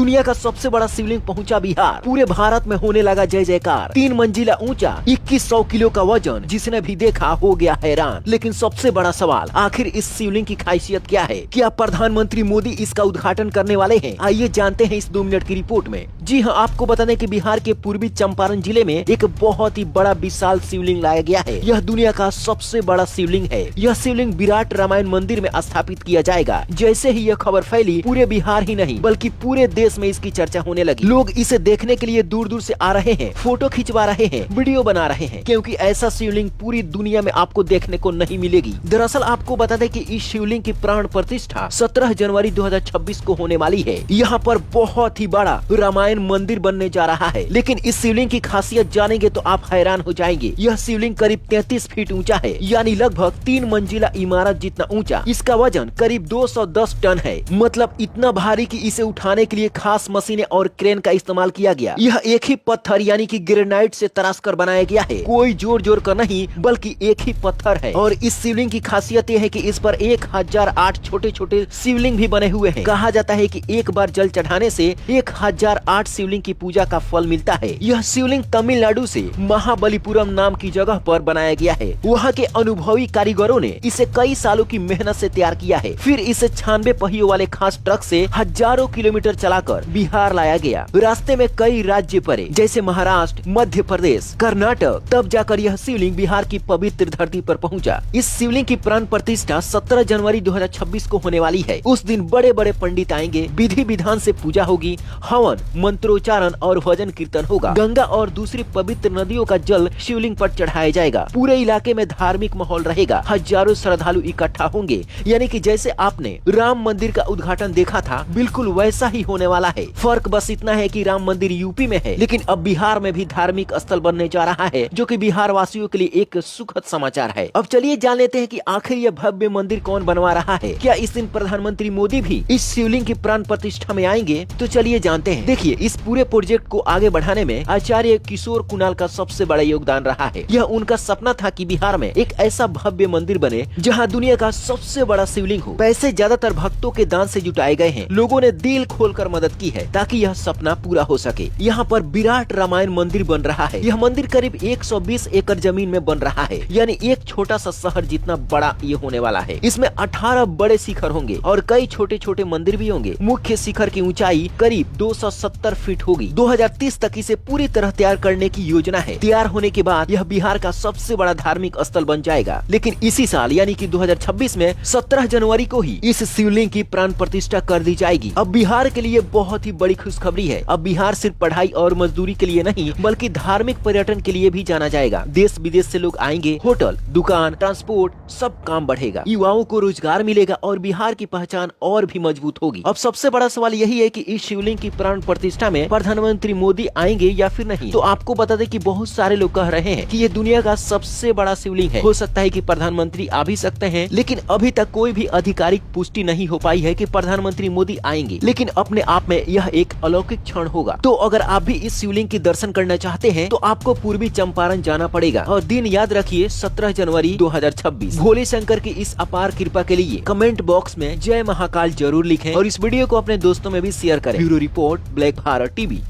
दुनिया का सबसे बड़ा शिवलिंग पहुंचा बिहार। पूरे भारत में होने लगा जय जयकार। 3 मंजिला ऊंचा, 2100 किलो का वजन, जिसने भी देखा हो गया हैरान। लेकिन सबसे बड़ा सवाल, आखिर इस शिवलिंग की खासियत क्या है? क्या प्रधानमंत्री मोदी इसका उद्घाटन करने वाले हैं? आइए जानते हैं इस 2 मिनट की रिपोर्ट में। जी हाँ, आपको बता दें कि बिहार के पूर्वी चंपारण जिले में एक बहुत ही बड़ा विशाल शिवलिंग लाया गया है। यह दुनिया का सबसे बड़ा शिवलिंग है। यह शिवलिंग विराट रामायण मंदिर में स्थापित किया जाएगा। जैसे ही यह खबर फैली, पूरे बिहार ही नहीं बल्कि पूरे देश में इसकी चर्चा होने लगी। लोग इसे देखने के लिए दूर दूर से आ रहे हैं, फोटो खिंचवा रहे हैं, वीडियो बना रहे हैं, क्योंकि ऐसा शिवलिंग पूरी दुनिया में आपको देखने को नहीं मिलेगी। दरअसल आपको बता दें कि इस शिवलिंग की प्राण प्रतिष्ठा 17 जनवरी 2026 को होने वाली है। यहाँ पर बहुत ही बड़ा रामायण मंदिर बनने जा रहा है। लेकिन इस शिवलिंग की खासियत जानेंगे तो आप हैरान हो जाएंगे। यह शिवलिंग करीब 33 फीट ऊंचा है, यानी लगभग 3 मंजिला इमारत जितना ऊंचा। इसका वजन करीब 210 टन है, मतलब इतना भारी कि इसे उठाने के लिए खास मशीनें और क्रेन का इस्तेमाल किया गया। यह एक ही पत्थर यानी कि ग्रेनाइट से तराश कर बनाया गया है, कोई जोड़ जोड़ कर नहीं बल्कि एक ही पत्थर है। और इस शिवलिंग की खासियत यह है कि इस पर 1008 छोटे छोटे शिवलिंग भी बने हुए हैं। कहा जाता है कि एक बार जल चढ़ाने से 1008 शिवलिंग की पूजा का फल मिलता है। यह शिवलिंग तमिलनाडु से महाबलीपुरम नाम की जगह पर बनाया गया है। वहाँ के अनुभवी कारीगरों ने इसे कई सालों की मेहनत से तैयार किया है। फिर इसे 96 पहियों वाले खास ट्रक से हजारों किलोमीटर चलाकर बिहार लाया गया। रास्ते में कई राज्य पड़े, जैसे महाराष्ट्र, मध्य प्रदेश, कर्नाटक। तब जाकर यह शिवलिंग बिहार की पवित्र धरती पर पहुंचा। इस शिवलिंग की प्राण प्रतिष्ठा 17 जनवरी 2026 को होने वाली है। उस दिन बड़े बड़े पंडित आएंगे, विधि विधान से पूजा होगी, हवन, मंत्रोच्चारण और भजन कीर्तन होगा। गंगा और दूसरी पवित्र नदियों का जल शिवलिंग पर चढ़ाया जाएगा। पूरे इलाके में धार्मिक माहौल रहेगा। हजारों श्रद्धालु इकट्ठा होंगे, यानी कि जैसे आपने राम मंदिर का उद्घाटन देखा था, बिल्कुल वैसा ही होने वाला है। फर्क बस इतना है कि राम मंदिर यूपी में है, लेकिन अब बिहार में भी धार्मिक स्थल बनने जा रहा है, जो कि बिहार वासियों के लिए एक सुखद समाचार है। अब चलिए जान लेते हैं कि आखिर यह भव्य मंदिर कौन बनवा रहा है। क्या इस दिन प्रधानमंत्री मोदी भी इस शिवलिंग की प्राण प्रतिष्ठा में आएंगे? तो चलिए जानते हैं। देखिए, इस पूरे प्रोजेक्ट को आगे बढ़ाने में आचार्य किशोर कुणाल का सबसे बड़ा योगदान रहा है। यह उनका सपना था कि बिहार में एक ऐसा भव्य मंदिर बने जहाँ दुनिया का सबसे बड़ा शिवलिंग हो। पैसे ज्यादातर भक्तों के दान से जुटाए गए हैं। लोगों ने दिल खोलकर मदद की है ताकि यह सपना पूरा हो सके। यहाँ पर विराट रामायण मंदिर बन रहा है। यह मंदिर करीब 120 एकड़ जमीन में बन रहा है, यानी एक छोटा सा शहर जितना बड़ा ये होने वाला है। इसमें 18 बड़े शिखर होंगे और कई छोटे छोटे मंदिर भी होंगे। मुख्य शिखर की ऊंचाई करीब 270 फीट होगी। 2030 तक इसे पूरी तरह तैयार करने की योजना है। तैयार होने के बाद यह बिहार का सबसे बड़ा धार्मिक स्थल बन जाएगा। लेकिन इसी साल यानी कि 2026 में 17 जनवरी को ही इस शिवलिंग की प्राण प्रतिष्ठा कर दी जाएगी। अब बिहार के लिए बहुत ही बड़ी खुशखबरी है। अब बिहार सिर्फ पढ़ाई और मजदूरी के लिए नहीं बल्कि धार्मिक पर्यटन के लिए भी जाना जाएगा। देश विदेश से लोग आएंगे, होटल, दुकान, ट्रांसपोर्ट, सब काम बढ़ेगा, युवाओं को रोजगार मिलेगा और बिहार की पहचान और भी मजबूत होगी। अब सबसे बड़ा सवाल यही है कि इस शिवलिंग की प्राण प्रतिष्ठा में प्रधानमंत्री मोदी आएंगे या फिर नहीं। तो आपको बता दें कि बहुत सारे लोग कह रहे हैं कि ये दुनिया का सबसे बड़ा शिवलिंग है। हो सकता है कि प्रधानमंत्री आ भी सकते हैं, लेकिन अभी तक कोई भी आधिकारिक पुष्टि नहीं हो पाई है कि प्रधानमंत्री मोदी आएंगे। लेकिन अपने आप में यह एक अलौकिक क्षण होगा। तो अगर आप भी इस शिवलिंग की दर्शन करना चाहते हैं तो आपको पूर्वी चंपारण जाना पड़ेगा। और दिन याद रखिए, 17 जनवरी 2026। भोले शंकर की इस अपार कृपा के लिए कमेंट बॉक्स में जय महाकाल जरूर लिखें और इस वीडियो को अपने दोस्तों में भी शेयर करें। Bureau report, black Bharat TV.